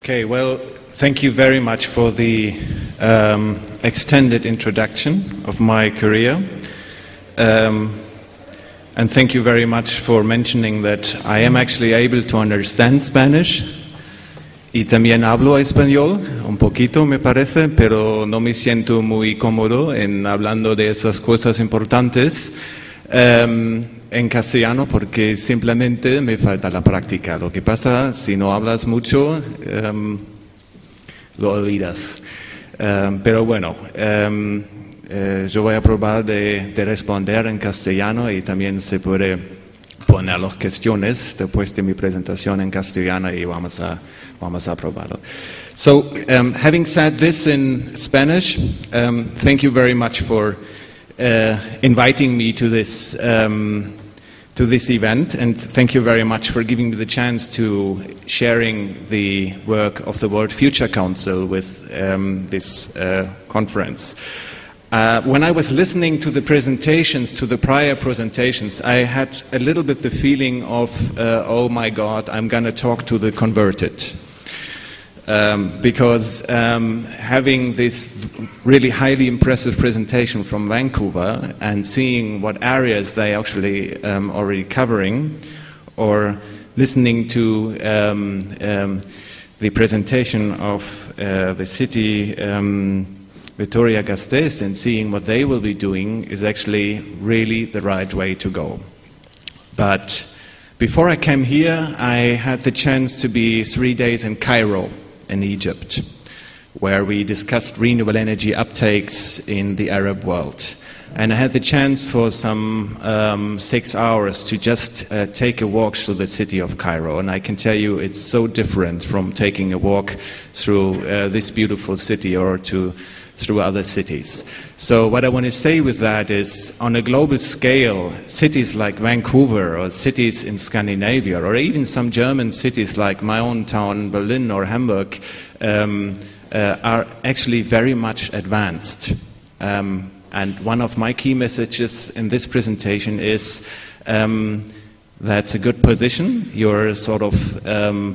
Okay, well, thank you very much for the extended introduction of my career. And thank you very much for mentioning that I am actually able to understand Spanish. Y también hablo español, un poquito me parece, pero no me siento muy cómodo en hablando de esas cosas importantes en castellano porque simplemente me falta la práctica. Lo que pasa, si no hablas mucho, lo olvidas. Pero bueno, yo voy a probar de responder en castellano y también se puede poner las cuestiones después de mi presentación en castellano y vamos a probarlo. So, having said this in Spanish, thank you very much for inviting me to this event, and thank you very much for giving me the chance to sharing the work of the World Future Council with this conference. When I was listening to the presentations, to the prior presentations, I had a little bit the feeling of, oh my God, I'm going to talk to the converted. Because having this really highly impressive presentation from Vancouver and seeing what areas they actually already covering, or listening to the presentation of the city Vitoria-Gasteiz and seeing what they will be doing is actually really the right way to go. But before I came here, I had the chance to be 3 days in Cairo, in Egypt, where we discussed renewable energy uptakes in the Arab world. And I had the chance for some 6 hours to just take a walk through the city of Cairo. And I can tell you it's so different from taking a walk through this beautiful city or through other cities. So what I want to say with that is, on a global scale, cities like Vancouver or cities in Scandinavia or even some German cities like my own town, Berlin or Hamburg, are actually very much advanced. And one of my key messages in this presentation is that's a good position. You're sort of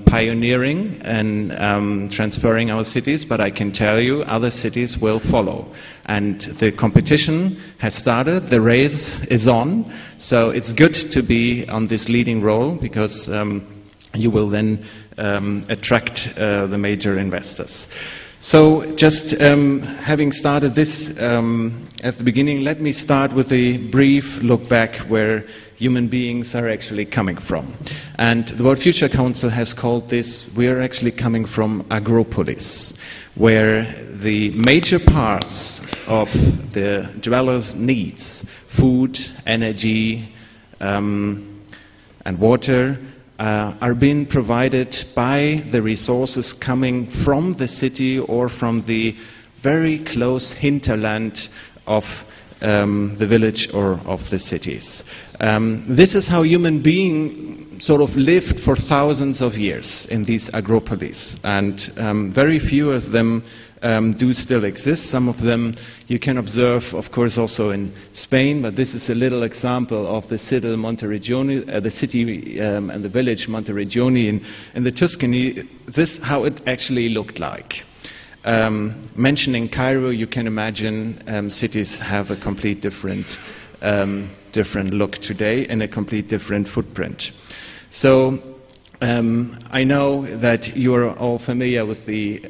pioneering and transferring our cities, but I can tell you other cities will follow. And the competition has started, the race is on, so it's good to be on this leading role because you will then attract the major investors. So just having started this at the beginning, let me start with a brief look back where human beings are actually coming from. And the World Future Council has called this, we're actually coming from Agropolis, where the major parts of the dwellers' needs, food, energy, and water, are being provided by the resources coming from the city or from the very close hinterland of the village or of the cities. This is how human beings sort of lived for thousands of years in these agropolis, and very few of them do still exist. Some of them you can observe, of course, also in Spain, but this is a little example of the city Monteregione, the city and the village Monteregione in the Tuscany. This is how it actually looked like. Mentioning Cairo, you can imagine cities have a complete different look today and a complete different footprint. So I know that you're all familiar with the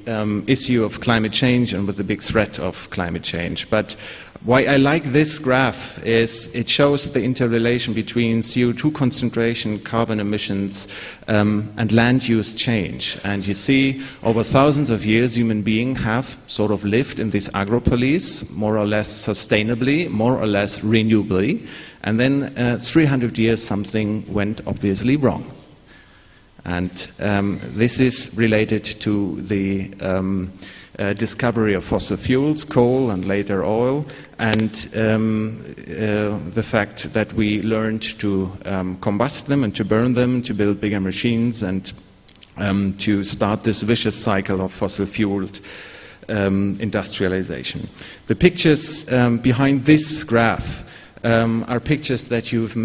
issue of climate change and with the big threat of climate change, but why I like this graph is it shows the interrelation between CO2 concentration, carbon emissions, and land use change. And you see, over thousands of years, human beings have sort of lived in this agropolis, more or less sustainably, more or less renewably. And then 300 years, something went obviously wrong. And this is related to the discovery of fossil fuels, coal and later oil, and the fact that we learned to combust them and to burn them, to build bigger machines, and to start this vicious cycle of fossil-fueled industrialization. The pictures behind this graph are pictures that you've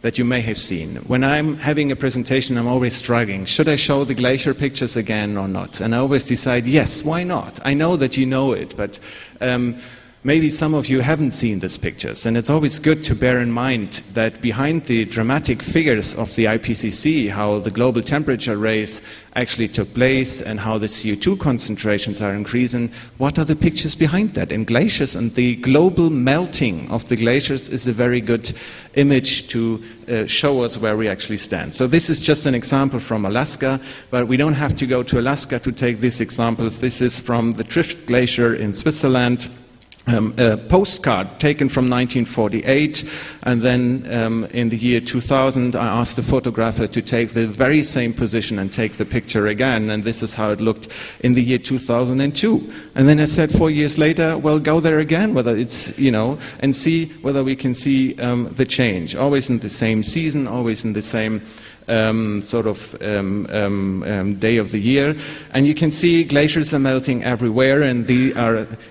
that you may have seen. When I'm having a presentation, I'm always struggling. Should I show the glacier pictures again or not? And I always decide, yes, why not? I know that you know it, but maybe some of you haven't seen these pictures, and it's always good to bear in mind that behind the dramatic figures of the IPCC, how the global temperature rise actually took place and how the CO2 concentrations are increasing, what are the pictures behind that? And glaciers and the global melting of the glaciers is a very good image to show us where we actually stand. So this is just an example from Alaska, but we don't have to go to Alaska to take these examples. This is from the Trift Glacier in Switzerland. A postcard taken from 1948, and then in the year 2000 I asked the photographer to take the very same position and take the picture again, and this is how it looked in the year 2002. And then I said 4 years later, well, go there again, whether it's, and see whether we can see the change. Always in the same season, always in the same day of the year, and you can see glaciers are melting everywhere, and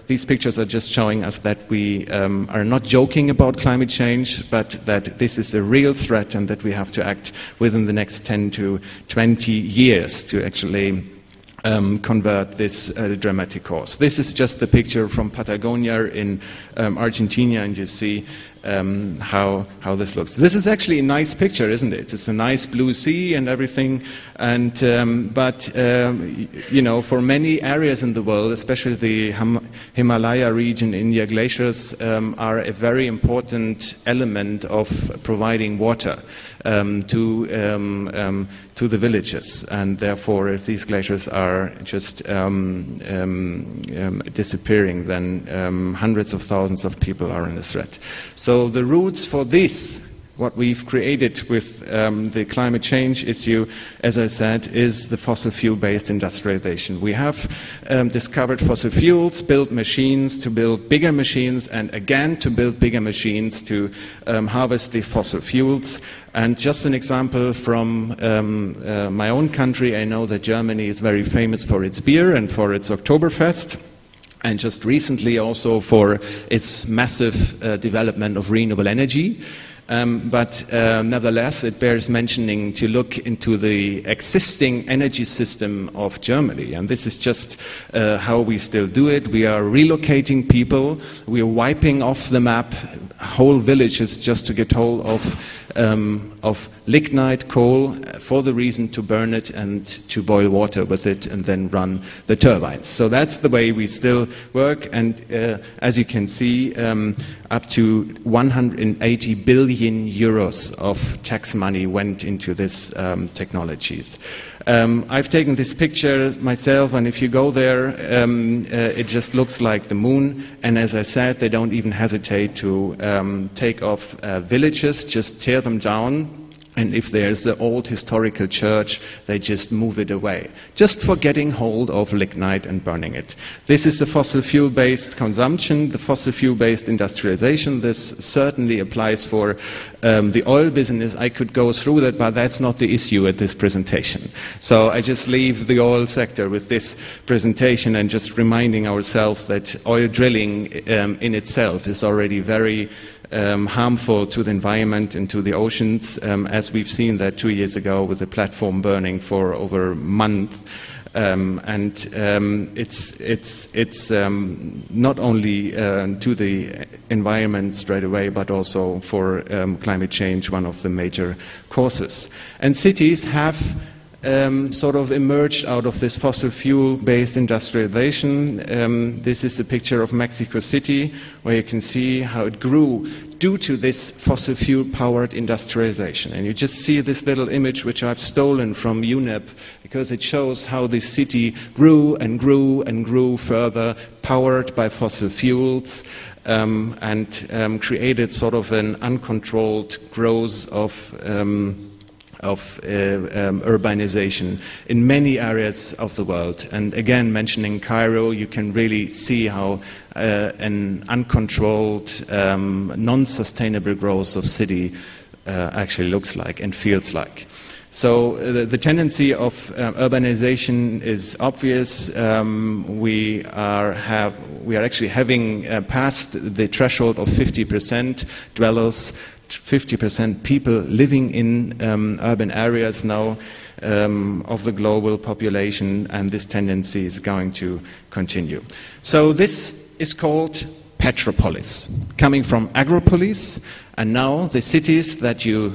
these pictures are just showing us that we are not joking about climate change, but that this is a real threat and that we have to act within the next 10 to 20 years to actually convert this dramatic course. This is just the picture from Patagonia in Argentina, and you see how this looks. This is actually a nice picture, isn't it? It's a nice blue sea and everything, and for many areas in the world, especially the Himalaya region, India, glaciers are a very important element of providing water to the villages, and therefore if these glaciers are just disappearing, then hundreds of thousands of people are in a threat. So the roots for this, what we've created with the climate change issue, as I said, is the fossil fuel-based industrialization. We have discovered fossil fuels, built machines to build bigger machines, and again to build bigger machines to harvest these fossil fuels. And just an example from my own country, I know that Germany is very famous for its beer and for its Oktoberfest, and just recently also for its massive development of renewable energy. But nevertheless, it bears mentioning to look into the existing energy system of Germany. And this is just how we still do it. We are relocating people. We are wiping off the map whole villages just to get hold of lignite coal for the reason to burn it and to boil water with it and then run the turbines. So that's the way we still work, and as you can see, up to 180 billion euros of tax money went into these technologies. I've taken this picture myself, and if you go there, it just looks like the moon. And as I said, they don't even hesitate to take off villages, just tear them down. And if there's an old historical church, they just move it away, just for getting hold of lignite and burning it. This is the fossil fuel-based consumption, the fossil fuel-based industrialization. This certainly applies for the oil business. I could go through that, but that's not the issue at this presentation. So I just leave the oil sector with this presentation and just reminding ourselves that oil drilling in itself is already very harmful to the environment and to the oceans, as we've seen that 2 years ago with the platform burning for over a month. It's not only to the environment straight away, but also for climate change, one of the major causes. And cities have sort of emerged out of this fossil fuel-based industrialization. This is a picture of Mexico City, where you can see how it grew due to this fossil fuel-powered industrialization. And you just see this little image, which I've stolen from UNEP, because it shows how this city grew and grew and grew further, powered by fossil fuels, and created sort of an uncontrolled growth of urbanization in many areas of the world. And again, mentioning Cairo, you can really see how an uncontrolled, non-sustainable growth of city actually looks like and feels like. So the tendency of urbanization is obvious. We are actually having passed the threshold of 50% dwellers 50% people living in urban areas now of the global population, and this tendency is going to continue. So this is called Petropolis, coming from Agropolis, and now the cities that you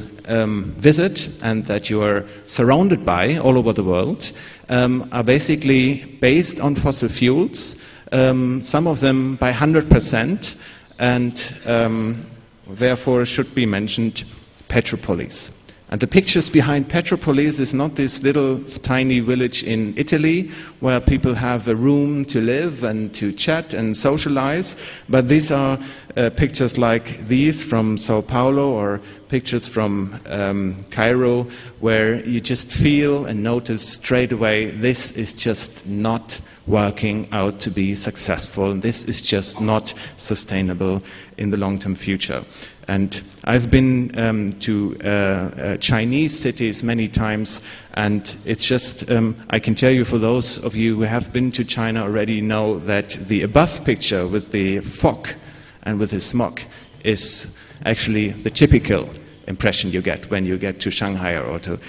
visit and that you are surrounded by all over the world are basically based on fossil fuels, some of them by 100%, and therefore should be mentioned Petropolis. And the pictures behind Petropolis is not this little tiny village in Italy where people have a room to live and to chat and socialize, but these are pictures like these from Sao Paulo or pictures from Cairo, where you just feel and notice straight away this is just not working out to be successful. This is just not sustainable in the long-term future. And I've been to Chinese cities many times, and it's just, I can tell you, for those of you who have been to China already know that the above picture with the fog and with the smog is actually the typical impression you get when you get to Shanghai or to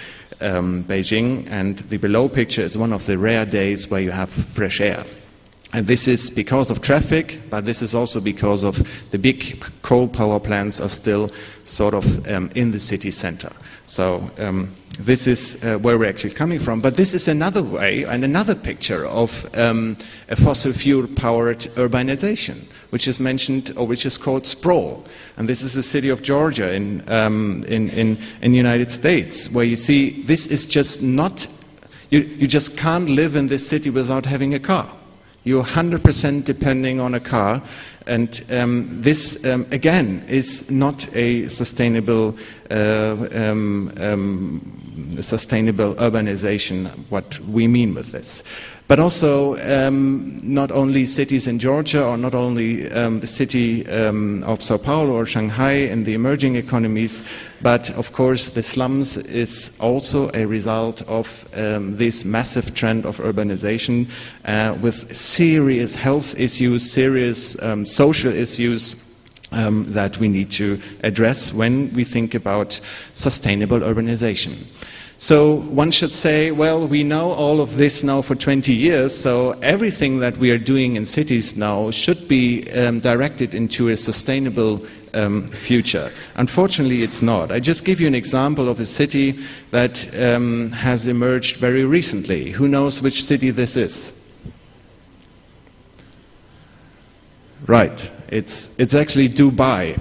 Beijing, and the below picture is one of the rare days where you have fresh air. And this is because of traffic, but this is also because of the big coal power plants are still sort of in the city center. So this is where we're actually coming from. But this is another way and another picture of a fossil fuel-powered urbanization, which is mentioned, or which is called sprawl. And this is the city of Georgia in the United States, where you see this is just not, you just can't live in this city without having a car. You're 100% depending on a car, and this, again, is not a sustainable urbanization, what we mean with this. But also, not only cities in Georgia, or not only the city of Sao Paulo or Shanghai and the emerging economies, but of course the slums is also a result of this massive trend of urbanization with serious health issues, serious social issues that we need to address when we think about sustainable urbanization. So one should say, well, we know all of this now for 20 years, so everything that we are doing in cities now should be directed into a sustainable future. Unfortunately, it's not. I just give you an example of a city that has emerged very recently. Who knows which city this is? Right, it's actually Dubai.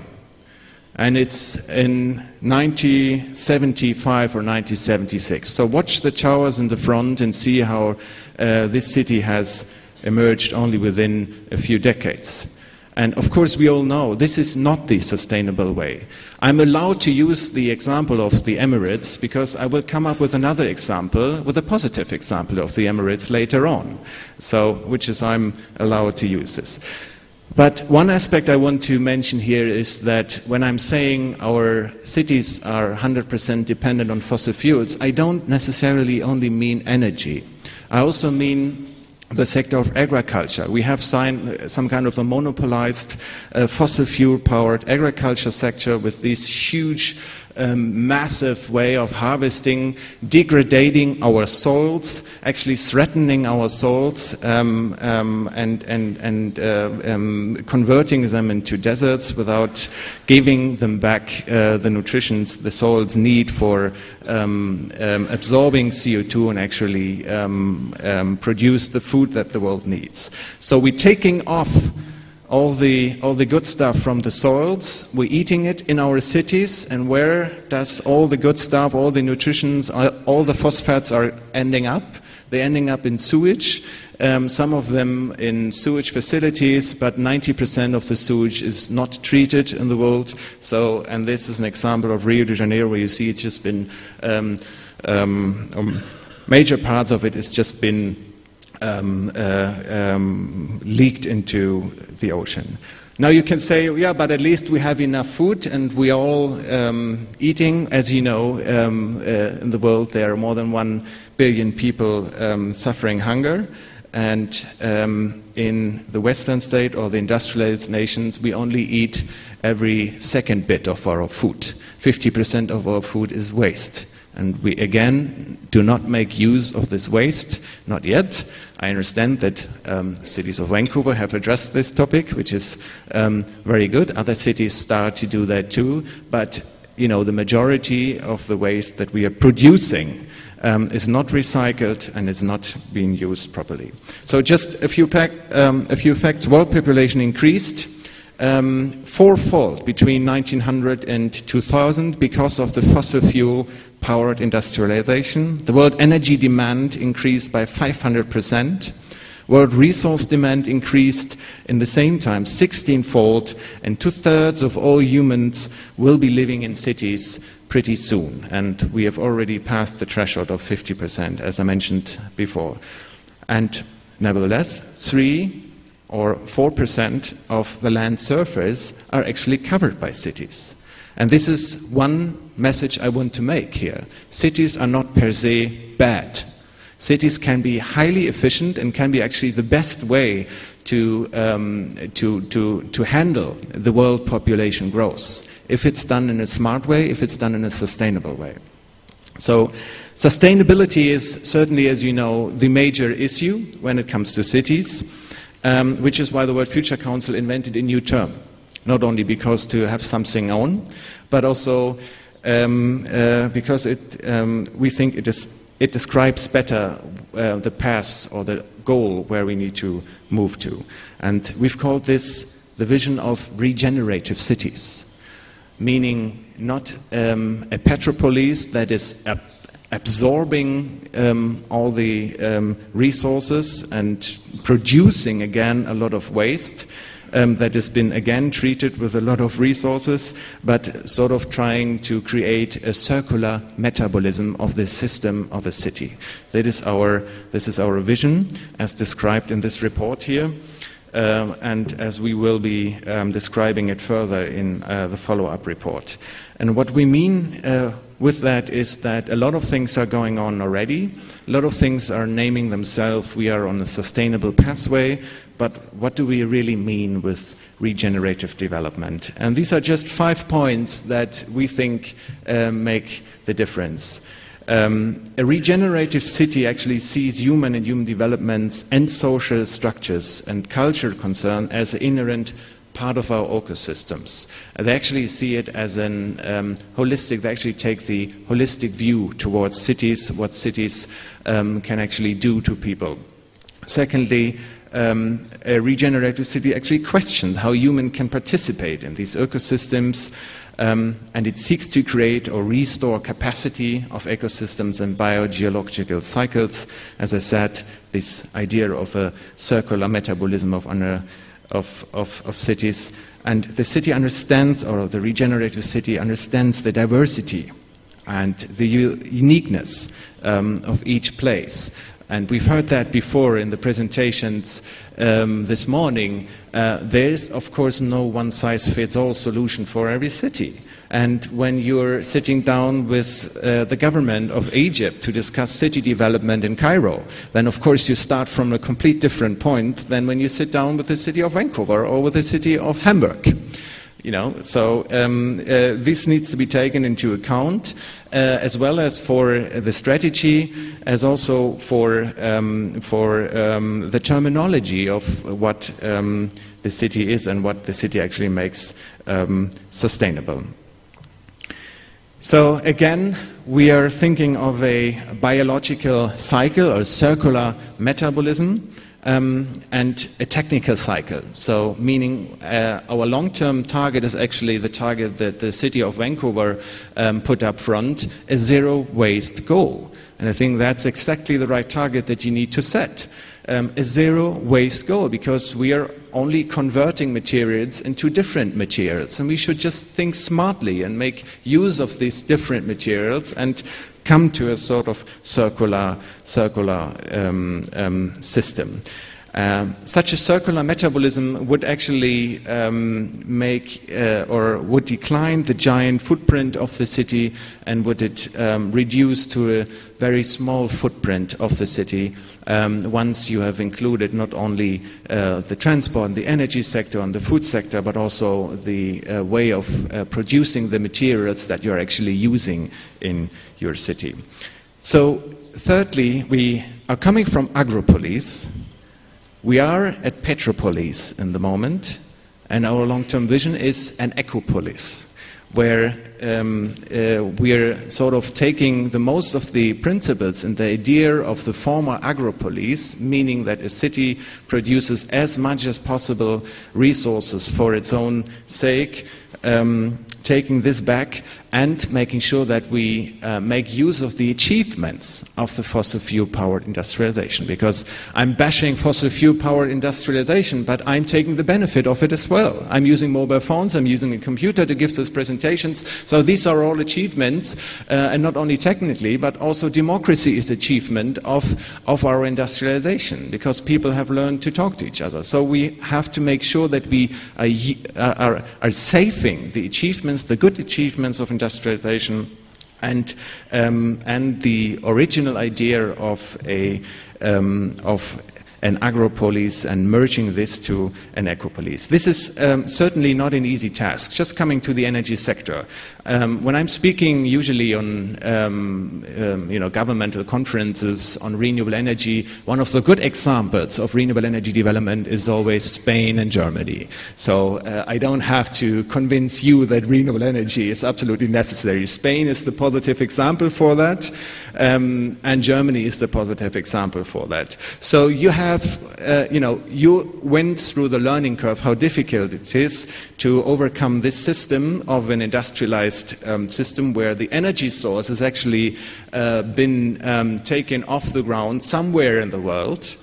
And it's in 1975 or 1976. So watch the towers in the front and see how this city has emerged only within a few decades. And of course we all know this is not the sustainable way. I'm allowed to use the example of the Emirates because I will come up with another example, with a positive example of the Emirates later on. So, which is I'm allowed to use this. But one aspect I want to mention here is that when I'm saying our cities are 100% dependent on fossil fuels, I don't necessarily only mean energy. I also mean the sector of agriculture. We have signed some kind of a monopolized fossil fuel-powered agriculture sector with this huge, massive way of harvesting, degrading our soils, actually threatening our soils, and converting them into deserts without giving them back the nutrition the soils need for absorbing CO2 and actually produce the food that the world needs. So we're taking off all the good stuff from the soils, we're eating it in our cities, and where does all the good stuff, all the nutritions, all the phosphates are ending up? They're ending up in sewage, some of them in sewage facilities, but 90% of the sewage is not treated in the world. So, and this is an example of Rio de Janeiro, where you see it's just been, major parts of it has just been leaked into the ocean. Now you can say, yeah, but at least we have enough food and we are all eating. As you know, in the world there are more than 1 billion people suffering hunger. and in the Western state or the industrialized nations, we only eat every second bit of our food. 50% of our food is waste. And we, again, do not make use of this waste, not yet. I understand that cities of Vancouver have addressed this topic, which is very good. Other cities start to do that too. But, you know, the majority of the waste that we are producing is not recycled and is not being used properly. So just a few facts. World population increased fourfold between 1900 and 2000 because of the fossil fuel powered industrialization. The world energy demand increased by 500%. World resource demand increased in the same time 16-fold, and 2/3 of all humans will be living in cities pretty soon. And we have already passed the threshold of 50%, as I mentioned before. And nevertheless, 3 or 4% of the land surface are actually covered by cities. And this is one message I want to make here. Cities are not per se bad. Cities can be highly efficient and can be actually the best way to handle the world population growth, if it's done in a smart way, if it's done in a sustainable way. So sustainability is certainly, as you know, the major issue when it comes to cities, which is why the World Future Council invented a new term. Not only because to have something on, but also because we think it describes better the path or the goal where we need to move to. And we've called this the vision of regenerative cities, meaning not a petropolis that is absorbing all the resources and producing again a lot of waste, that has been again treated with a lot of resources, but sort of trying to create a circular metabolism of the system of a city. This is our vision as described in this report here, and as we will be describing it further in the follow-up report. And what we mean with that is that a lot of things are going on already. A lot of things are naming themselves. We are on a sustainable pathway. But what do we really mean with regenerative development? And these are just 5 points that we think make the difference. A regenerative city actually sees human and human developments and social structures and cultural concern as an inherent part of our ecosystems. They actually see it as an holistic, they actually take the holistic view towards cities, what cities can actually do to people. Secondly, a regenerative city actually questions how human can participate in these ecosystems, and it seeks to create or restore capacity of ecosystems and biogeological cycles. As I said, this idea of a circular metabolism of cities. And the city understands, or the regenerative city understands the diversity and the uniqueness of each place. And we've heard that before in the presentations this morning. There is, of course, no one-size-fits-all solution for every city. And when you're sitting down with the government of Egypt to discuss city development in Cairo, then of course you start from a complete different point than when you sit down with the city of Vancouver or with the city of Hamburg. You know, so this needs to be taken into account, as well as for the strategy, as also for the terminology of what the city is and what the city actually makes sustainable. So again, we are thinking of a biological cycle or circular metabolism. And a technical cycle. So meaning our long-term target is actually the target that the city of Vancouver put up front, a zero waste goal. And I think that's exactly the right target that you need to set. A zero waste goal, because we are only converting materials into different materials. And we should just think smartly and make use of these different materials and come to a sort of circular system. Such a circular metabolism would actually make or would decline the giant footprint of the city, and would it reduce to a very small footprint of the city once you have included not only the transport and the energy sector and the food sector, but also the way of producing the materials that you're actually using in your city. So thirdly, we are coming from agropolis. We are at Petropolis in the moment, and our long-term vision is an ecopolis, where we are sort of taking the most of the principles and the idea of the former agropolis, meaning that a city produces as much as possible resources for its own sake, taking this back and making sure that we make use of the achievements of the fossil fuel-powered industrialization. Because I'm bashing fossil fuel-powered industrialization, but I'm taking the benefit of it as well. I'm using mobile phones, I'm using a computer to give these presentations. So these are all achievements, and not only technically, but also democracy is achievement of our industrialization, because people have learned to talk to each other. So we have to make sure that we are saving the achievements, the good achievements of industrialization, and the original idea of an agropolis and merging this to an ecopolis. This is certainly not an easy task. Just coming to the energy sector. When I'm speaking usually on governmental conferences on renewable energy, one of the good examples of renewable energy development is always Spain and Germany. So I don't have to convince you that renewable energy is absolutely necessary. Spain is the positive example for that, and Germany is the positive example for that. So you have, you went through the learning curve, how difficult it is to overcome this system of an industrialized system where the energy source has actually been taken off the ground somewhere in the world,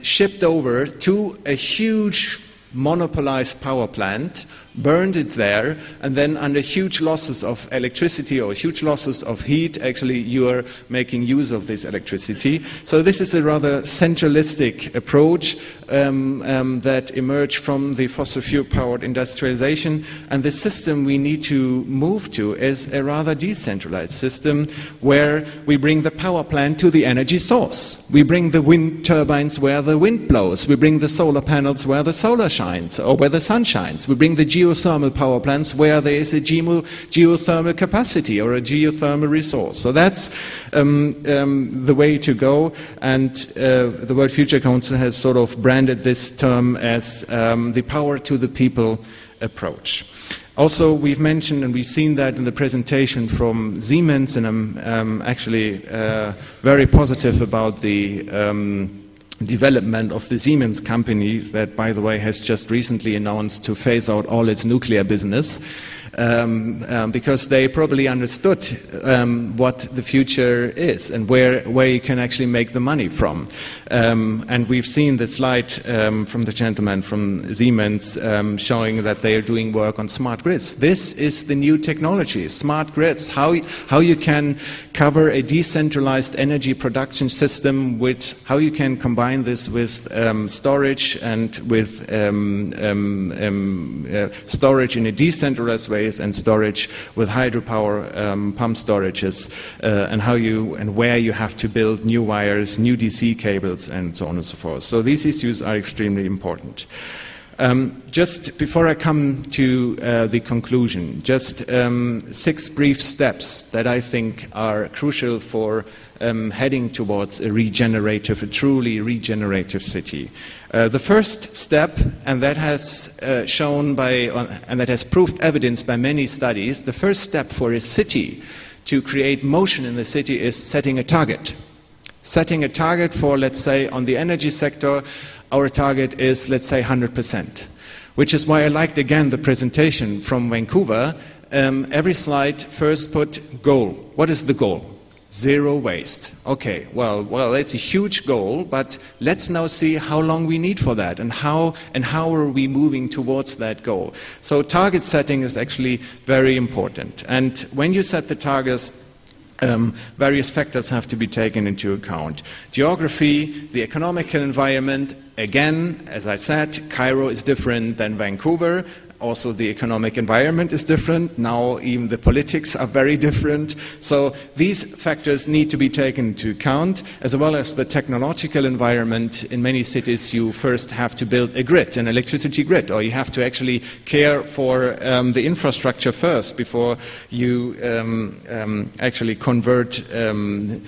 shipped over to a huge monopolized power plant, burned it there, and then under huge losses of electricity or huge losses of heat, actually you are making use of this electricity. So this is a rather centralistic approach that emerged from the fossil fuel-powered industrialization, and the system we need to move to is a rather decentralized system where we bring the power plant to the energy source. We bring the wind turbines where the wind blows. We bring the solar panels where the solar shines or where the sun shines. We bring the geothermal power plants where there is a geothermal capacity or a geothermal resource. So that's the way to go, and the World Future Council has sort of branded this term as the power to the people approach. Also, we've mentioned, and we've seen that in the presentation from Siemens, and I'm actually very positive about the development of the Siemens company that, by the way, has just recently announced to phase out all its nuclear business, because they probably understood what the future is and where you can actually make the money from. And we've seen the slide from the gentleman from Siemens showing that they are doing work on smart grids. This is the new technology, smart grids, how you can cover a decentralized energy production system, with how you can combine this with storage and with storage in a decentralized way, and storage with hydropower pump storages, and how you and where you have to build new wires, new DC cables, and so on and so forth. So these issues are extremely important. Just before I come to the conclusion, just 6 brief steps that I think are crucial for heading towards a truly regenerative city. The first step, and that has and that has proved evidence by many studies, the first step for a city to create motion in the city is setting a target. Setting a target for, let's say, on the energy sector, our target is, let's say, 100%, which is why I liked, again, the presentation from Vancouver. Every slide first put goal. What is the goal? Zero waste. Okay, well, it's a huge goal, but let's now see how long we need for that, and how are we moving towards that goal. So target setting is actually very important. And when you set the targets, various factors have to be taken into account. Geography, the economical environment, Again, as I said, Cairo is different than Vancouver. Also, the economic environment is different. Now, even the politics are very different. So these factors need to be taken into account, as well as the technological environment. In many cities, you first have to build a grid, an electricity grid, or you have to actually care for the infrastructure first before you actually convert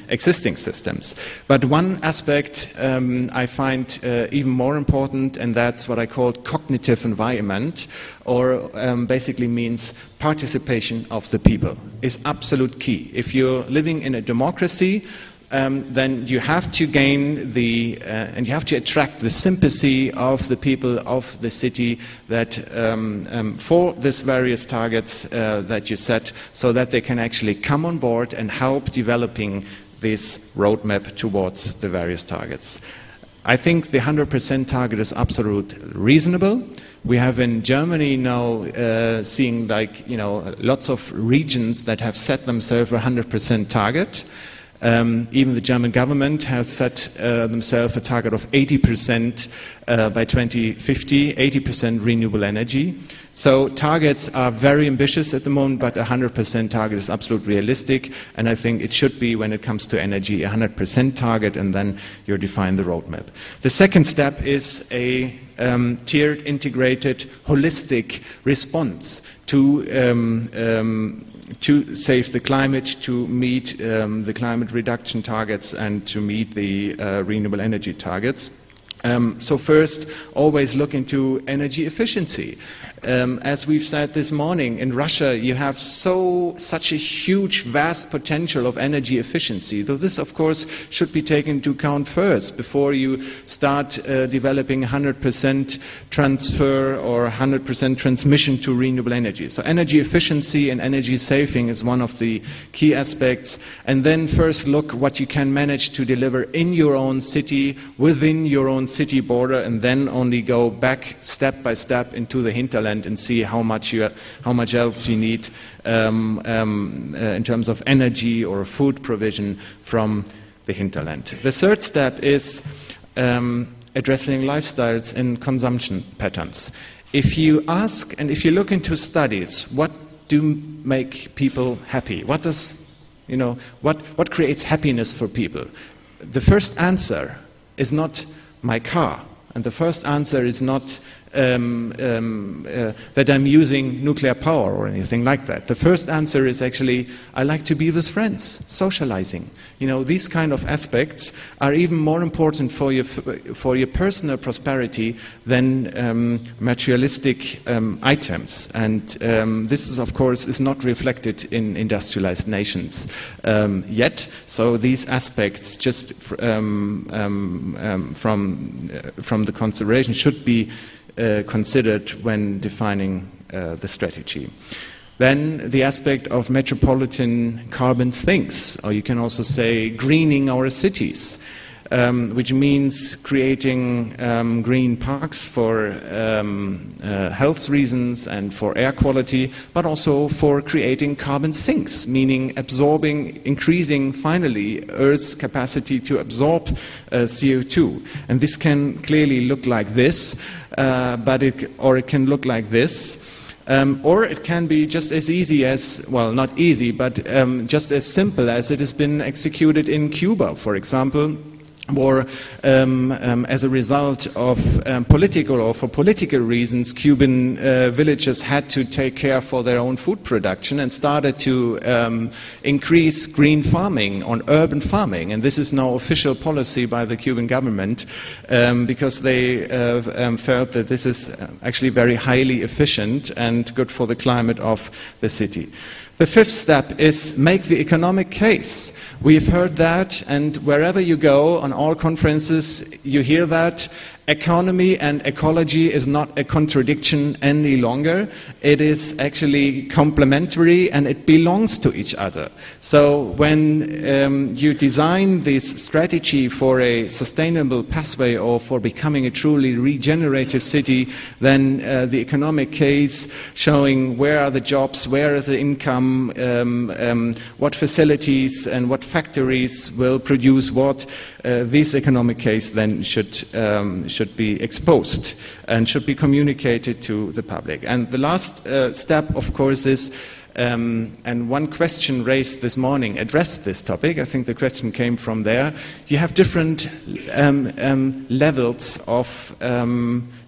existing systems. But one aspect I find even more important, and that's what I call cognitive environment, or basically means participation of the people, is absolute key. If you're living in a democracy, then you have to gain the, and you have to attract the sympathy of the people of the city that for these various targets that you set, so that they can actually come on board and help developing this roadmap towards the various targets. I think the 100% target is absolutely reasonable. We have in Germany now seeing lots of regions that have set themselves a 100% target. Even the German government has set themselves a target of 80% by 2050, 80% renewable energy. So targets are very ambitious at the moment, but a 100% target is absolutely realistic, and I think it should be, when it comes to energy, a 100% target, and then you define the roadmap. The second step is a tiered, integrated, holistic response to save the climate, to meet the climate reduction targets, and to meet the renewable energy targets. So first, always look into energy efficiency. As we've said this morning, in Russia you have such a huge, vast potential of energy efficiency. Though this, of course, should be taken into account first before you start developing 100% transfer or 100% transmission to renewable energy. So energy efficiency and energy saving is one of the key aspects. And then first look what you can manage to deliver in your own city, within your own city border, and then only go back step by step into the hinterland and see how much else you need in terms of energy or food provision from the hinterland. The third step is addressing lifestyles and consumption patterns. If you ask and if you look into studies, what do make people happy? What creates happiness for people? The first answer is not my car, and the first answer is not that I'm using nuclear power or anything like that. The first answer is actually, I like to be with friends, socializing. These kind of aspects are even more important for your personal prosperity than materialistic items. And this is, of course, is not reflected in industrialized nations yet. So these aspects, just from the consideration, should be considered when defining the strategy. Then the aspect of metropolitan carbon sinks, or you can also say greening our cities, which means creating green parks for health reasons and for air quality, but also for creating carbon sinks, meaning increasing finally Earth's capacity to absorb CO2. And this can clearly look like this, or it can look like this. Or it can be just as easy as, well, not easy, but just as simple as it has been executed in Cuba, for example, or as a result of political reasons, Cuban villagers had to take care for their own food production and started to increase green farming on urban farming. And this is now official policy by the Cuban government because they felt that this is actually very highly efficient and good for the climate of the city. The fifth step is make the economic case. We've heard that, and wherever you go, on all conferences, you hear that. Economy and ecology is not a contradiction any longer. It is actually complementary and it belongs to each other. So when you design this strategy for a sustainable pathway or for becoming a truly regenerative city, then the economic case showing where are the jobs, where is the income, what facilities and what factories will produce what, this economic case then should be exposed and should be communicated to the public. And the last step, of course, is and one question raised this morning addressed this topic. I think the question came from there. You have different levels of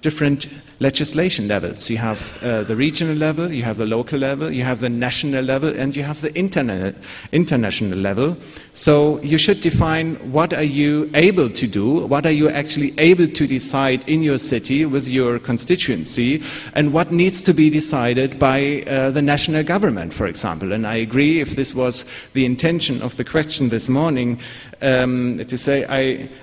different legislation levels. You have the regional level, you have the local level, you have the national level, and you have the international level. So you should define what are you able to do, what are you actually able to decide in your city with your constituency, and what needs to be decided by the national government, for example. And I agree, if this was the intention of the question this morning, to say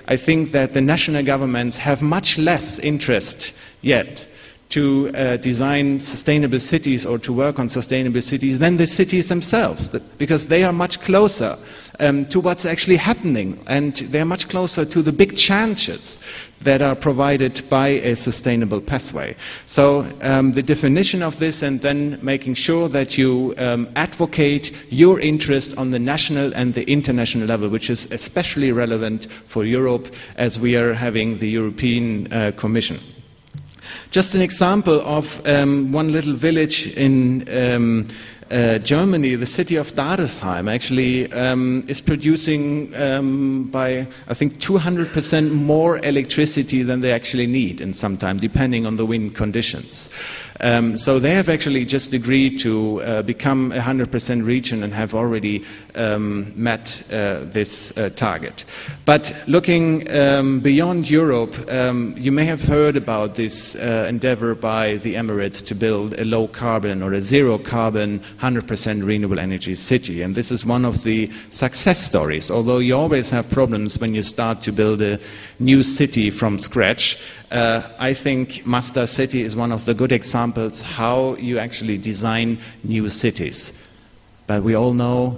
I think that the national governments have much less interest yet to design sustainable cities or to work on sustainable cities than the cities themselves, because they are much closer to what's actually happening, and they're much closer to the big chances that are provided by a sustainable pathway. So the definition of this, and then making sure that you advocate your interest on the national and the international level, which is especially relevant for Europe as we are having the European Commission. Just an example of one little village in Germany, the city of Dadesheim actually is producing by, I think, 200% more electricity than they actually need in some time, depending on the wind conditions. So they have actually just agreed to become a 100% region and have already met this target. But looking beyond Europe, you may have heard about this endeavor by the Emirates to build a low-carbon or a zero-carbon 100% renewable energy city. And this is one of the success stories. Although you always have problems when you start to build a new city from scratch, I think Masdar City is one of the good examples how you actually design new cities. But we all know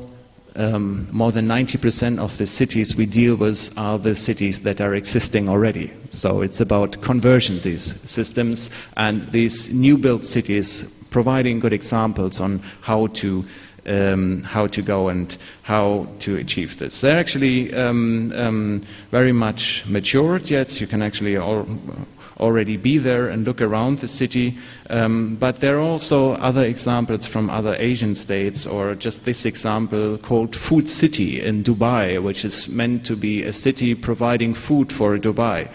more than 90% of the cities we deal with are the cities that are existing already. So it's about conversion, these systems, and these new built cities providing good examples on how to go and how to achieve this. They're actually very much matured yet. You can actually already be there and look around the city. But there are also other examples from other Asian states, or just this example called Food City in Dubai, which is meant to be a city providing food for Dubai.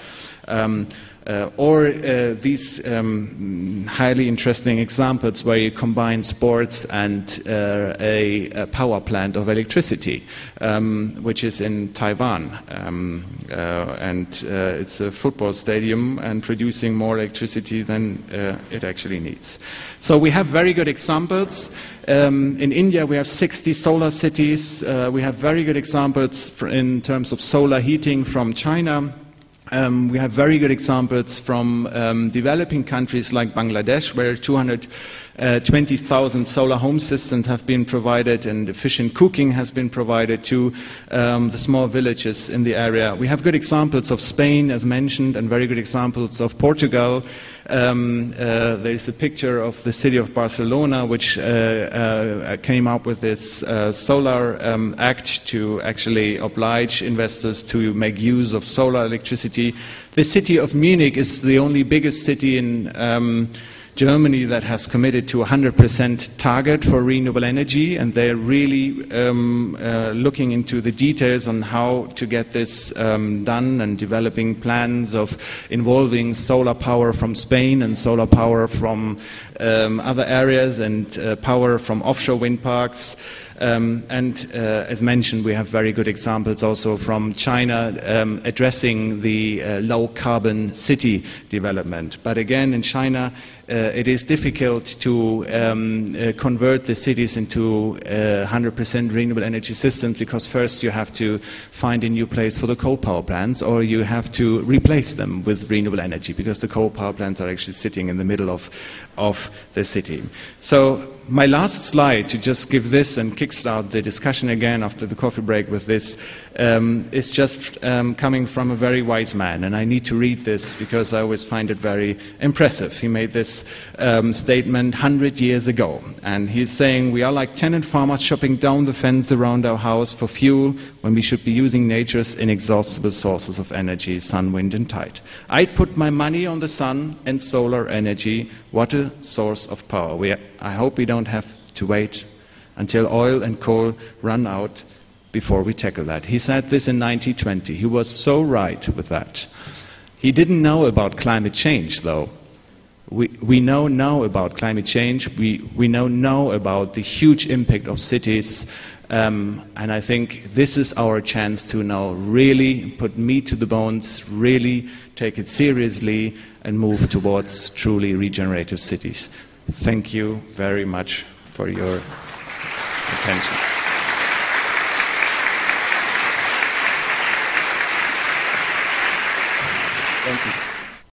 Or these highly interesting examples where you combine sports and a power plant of electricity, which is in Taiwan. And it's a football stadium and producing more electricity than it actually needs. So we have very good examples. In India we have 60 solar cities. We have very good examples in terms of solar heating from China. We have very good examples from developing countries like Bangladesh, where 220,000 solar home systems have been provided and efficient cooking has been provided to the small villages in the area. We have good examples of Spain, as mentioned, and very good examples of Portugal. There is a picture of the city of Barcelona, which came up with this solar act to actually oblige investors to make use of solar electricity. The city of Munich is the only biggest city in Germany that has committed to a 100% target for renewable energy, and they're really looking into the details on how to get this done and developing plans of involving solar power from Spain and solar power from other areas and power from offshore wind parks. As mentioned, we have very good examples also from China addressing the low-carbon city development. But again, in China, it is difficult to convert the cities into 100% renewable energy systems, because first you have to find a new place for the coal power plants, or you have to replace them with renewable energy, because the coal power plants are actually sitting in the middle of the city. So my last slide, to just give this and kickstart the discussion again after the coffee break with this, is just coming from a very wise man. And I need to read this because I always find it very impressive. He made this statement 100 years ago. And he's saying, we are like tenant farmers chopping down the fence around our house for fuel when we should be using nature's inexhaustible sources of energy, sun, wind, and tide. I'd put my money on the sun and solar energy. What a source of power. I hope we don't have to wait until oil and coal run out before we tackle that. He said this in 1920. He was so right with that. He didn't know about climate change, though. We know now about climate change. We know now about the huge impact of cities. And I think this is our chance to now really put meat to the bones, really take it seriously, and move towards truly regenerative cities. Thank you very much for your attention. Thank you.